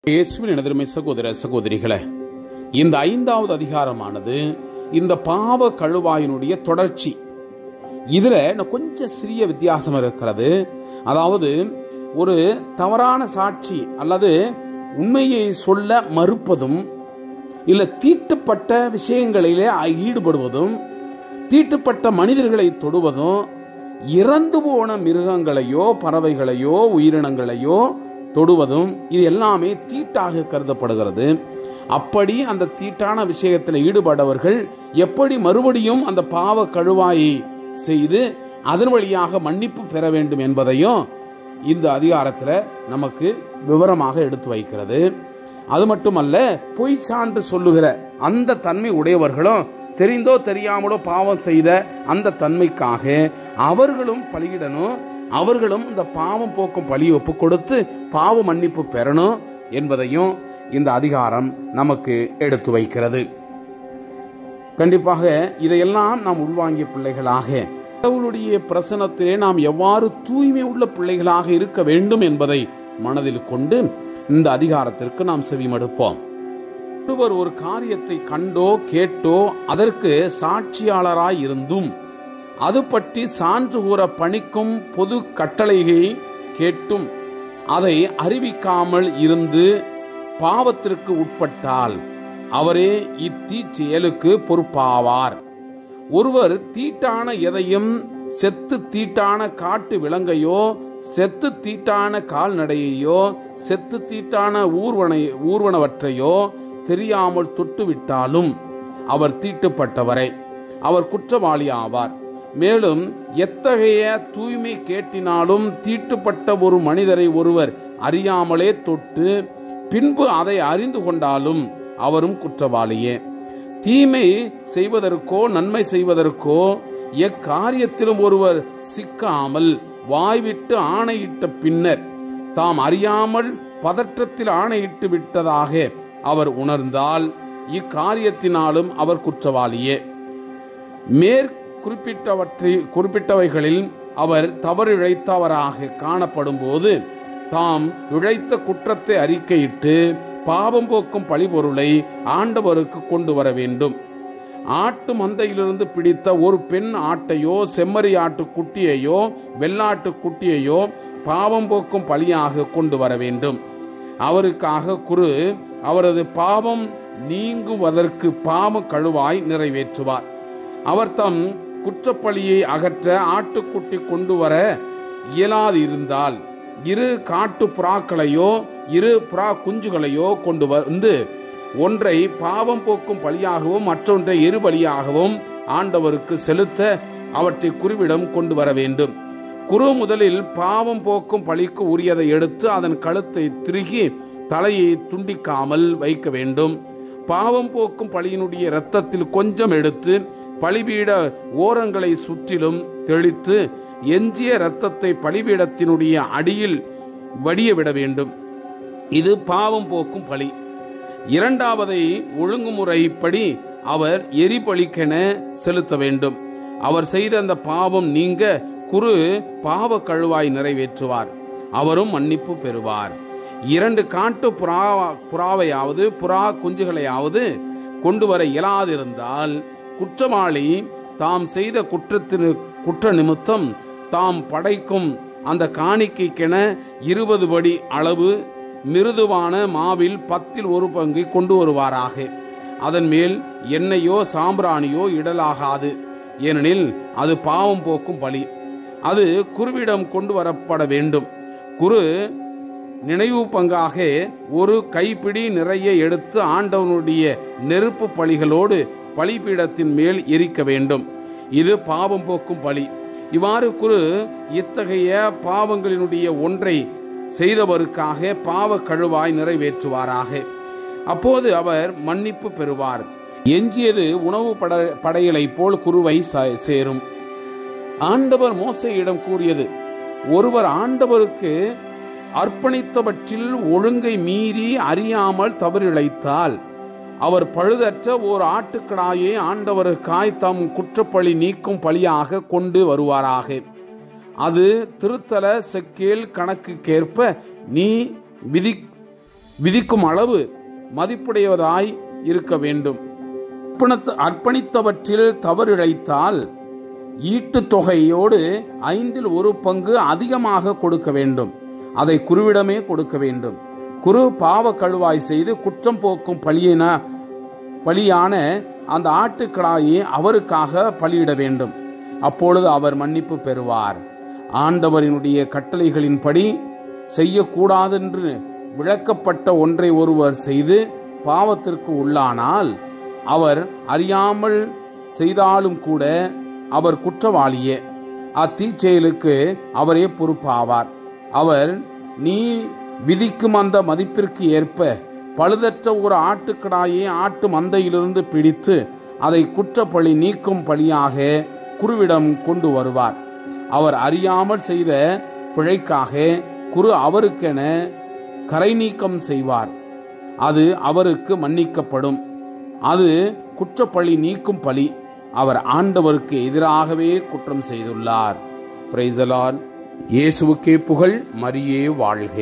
இயேசுவின் எனதருமை சகோதர சகோதரிகளே, இந்த 5வது அதிகாரமானது இந்த பாவ கழுவாயினுடைய தொடர்ச்சி. இதுல கொஞ்சம் சிறிய வித்தியாசம் இருக்கிறது. அதாவது ஒரு தவறான சாட்சி அல்லது உண்மையை சொல்ல மறுப்பதும், இல்ல தீட்டுப்பட்ட விஷயங்களிலே ஈடுபடுவதும், தீட்டுப்பட்ட மனிதர்களை தொடுவதும், இறந்து போன மிருகங்களையோ பறவைகளையோ உயிரினங்களையோ தொடுவதும், இது எல்லாமே தீட்டாக கருதப்படுகிறது. அப்படி அந்த தீட்டான விஷயத்தில் ஈடுபட்டவர்கள் எப்படி மறுபடியும் அந்த பாவ கழுவாயை செய்து அதன் வழியாக மன்னிப்பு பெற வேண்டும் என்பதையும் இந்த அதிகாரத்தில் நமக்கு விவரமாக எடுத்து வைக்கிறது. அது மட்டுமல்ல, பொய் சான்று சொல்லுகிற அந்த தன்மை உடையவர்களும் தெரிந்தோ தெரியாமலோ பாவம் செய்த அந்த தன்மைக்காக அவர்களும் பலியிடணும், அவர்களும் இந்த பாவம் போக்கும் பலியை ஒப்பு கொடுத்து பாவ மன்னிப்பு பெறணும் என்பதையும் இந்த அதிகாரம் நமக்கு எடுத்து வைக்கிறது. கண்டிப்பாக இதையெல்லாம் நாம் உள்வாங்கிய பிள்ளைகளாக கடவுளுடைய பிரசன்னத்திலே நாம் எவ்வாறு தூய்மை உள்ள பிள்ளைகளாக இருக்க வேண்டும் என்பதை மனதில் கொண்டு இந்த அதிகாரத்திற்கு நாம் செவிமடுப்போம். ஒருவர் ஒரு காரியத்தை கண்டோ கேட்டோ அதற்கு சாட்சியாளராய் இருந்தும் அது பற்றி சான்று கூற பணிக்கும் பொது கட்டளையை கேட்டும் அதை அறிவிக்காமல் இருந்து பாவத்திற்கு உட்பட்டால் அவரே இத்தீச்செயலுக்கு பொறுப்பாவார். ஒருவர் தீட்டான எதையும், செத்து தீட்டான காட்டு விலங்கையோ, செத்து தீட்டான கால்நடையையோ, செத்து தீட்டான ஊர்வனவற்றையோ தெரியாமல் தொட்டுவிட்டாலும் அவர் தீட்டுப்பட்டவரை, அவர் குற்றவாளி ஆவார். மேலும் எத்தகைய தூய்மை கேட்டினாலும் தீட்டுப்பட்ட ஒரு மனிதரை ஒருவர் அறியாமலே தொட்டு பின்பு அதை அறிந்து கொண்டாலும் அவரும் குற்றவாளியே. தீமை செய்வதற்கோ நன்மை செய்வதற்கோ எக்காரியத்திலும் ஒருவர் சிக்காமல் வாய்விட்டு ஆணையிட்ட பின்னர் தாம் அறியாமல் பதற்றத்தில் ஆணையிட்டு விட்டதாக அவர் உணர்ந்தால் இக்காரியத்தினாலும் அவர் குற்றவாளியே. குறிப்பிட்டவைகளில் அவர் தவறு இழைத்தவராக காணப்படும் போது தாம் இழைத்த குற்றத்தை அறிக்கையிட்டு பாவம் போக்கும் பழிபொருளை ஆண்டவருக்கு கொண்டு வர வேண்டும். ஆட்டு மந்தையிலிருந்து பிடித்த ஒரு பெண் ஆட்டையோ, செம்மறி ஆட்டு குட்டியையோ, வெள்ளாட்டு குட்டியையோ பாவம் போக்கும் பலியாக கொண்டு வர வேண்டும். அவருக்காக குரு அவரது பாவம் நீங்குவதற்கு பாவ கழுவாய் நிறைவேற்றுவார். அவர் தம் குற்றப்பலியை அகற்ற ஆட்டுக்குட்டி கொண்டு வர இயலாது இருந்தால் 2 காட்டு புறாக்களையோ 2 புறா குஞ்சுகளையோ கொண்டு வந்து ஒன்றை பாவம் போக்கும் பலியாகவும் மற்றொன்றை எரிபலியாகவும் ஆண்டவருக்கு செலுத்த அவற்றை குருவிடம் கொண்டு வர வேண்டும். குரு முதலில் பாவம் போக்கும் பலிக்கு உரியதை எடுத்து அதன் கழுத்தை திருகி தலையை துண்டிக்காமல் வைக்க வேண்டும். பாவம் போக்கும் பலியினுடைய இரத்தத்தில் கொஞ்சம் எடுத்து பலிபீட ஓரங்களை சுற்றிலும் தெளித்து எஞ்சிய இரத்தத்தை பலிபீடத்தினுடைய அடியில் வடிய விட வேண்டும். இது பாவம் போக்கும் பலி. 2வதை ஒழுங்குமுறைப்படி அவர் எரிபலிக்கென செலுத்த வேண்டும். அவர் செய்த அந்த பாவம் நீங்க குரு பாவ கழுவாய் நிறைவேற்றுவார், அவரும் மன்னிப்பு பெறுவார். 2 காட்டு புறாவையாவது புறா குஞ்சுகளையாவது கொண்டு வர இயலாதிருந்தால் குற்றவாளி தாம் செய்த குற்ற நிமித்தம் தாம் படைக்கும் அந்த காணிக்கைக்கென 20 படி அளவு மிருதுவான மாவில் 10ல் 1 பங்கை கொண்டு வருவாராக. அதன் மேல் எண்ணெயோ சாம்பிராணியோ இடலாகாது, ஏனெனில் அது பாவம் போக்கும் பலி. அது குருவிடம் கொண்டு வரப்பட வேண்டும். குரு நினைவு பங்காக 1 கைப்பிடி நிறைய எடுத்து ஆண்டவனுடைய நெருப்பு பலிகளோடு பலிபீடத்தின் மேல் எரிக்க வேண்டும். இது பாவம் போக்கும் பலி. இவ்வாறு குரு இத்தகைய பாவங்களினுடைய ஒன்றை செய்தவருக்காக பாவ கழுவாய் நிறைவேற்றுவாராக. அப்போது அவர் மன்னிப்பு பெறுவார். எஞ்சியது உணவு படையலை போல் குருவை சேரும். ஆண்டவர் மோசேயிடம் கூறியது, ஒருவர் ஆண்டவருக்கு அர்ப்பணித்தவற்றில் ஒழுங்கை மீறி அறியாமல் தவறிழைத்தால் அவர் பழுதற்ற ஓர் ஆட்டுக்கடாயை ஆண்டவருக்காய் தம் குற்றப்பழி நீக்கும் பலியாக கொண்டு வருவாராக. அது திருத்தல செக்கேல் கணக்குக்கேற்ப நீ விதிக்கும் அளவு மதிப்புடையதாய் இருக்க வேண்டும். அர்ப்பணித்தவற்றில் தவறிழைத்தால் ஈட்டு தொகையோடு 1/5 அதிகமாக கொடுக்க வேண்டும். அதை குருவிடமே கொடுக்க வேண்டும். குரு பாவ கழுவாய் செய்து குற்றம் போக்கும் பலியான அந்த ஆட்டுக்கடாயை அவருக்காக பலியிட வேண்டும். அப்பொழுது அவர் மன்னிப்பு பெறுவார். ஆண்டவரினுடைய கட்டளைகளின்படி செய்யக்கூடாதென்று விளக்கப்பட்ட ஒன்றை ஒருவர் செய்து பாவத்திற்கு உள்ளானால் அவர் அறியாமல் செய்தாலும் கூட அவர் குற்றவாளியே. அத்தீச்செயலுக்கு அவரே பொறுப்பாவார். அவர் நீ விதிக்கும் அந்த மதிப்பிற்கு ஏற்ப பழுதற்ற ஒரு ஆட்டுக்கடாயை ஆட்டு மந்தையிலிருந்து பிடித்து அதை குற்றப்பழி நீக்கும் பழியாக குருவிடம் கொண்டு வருவார். அவர் அறியாமல் செய்த பிழைக்காக குரு அவருக்கென கரை நீக்கம் செய்வார். அது அவருக்கு மன்னிக்கப்படும். அது குற்றப்பழி நீக்கும் பழி. அவர் ஆண்டவருக்கு எதிராகவே குற்றம் செய்துள்ளார். Praise the Lord. இயேசுவுக்கே புகழ். மரியே வாழ்க.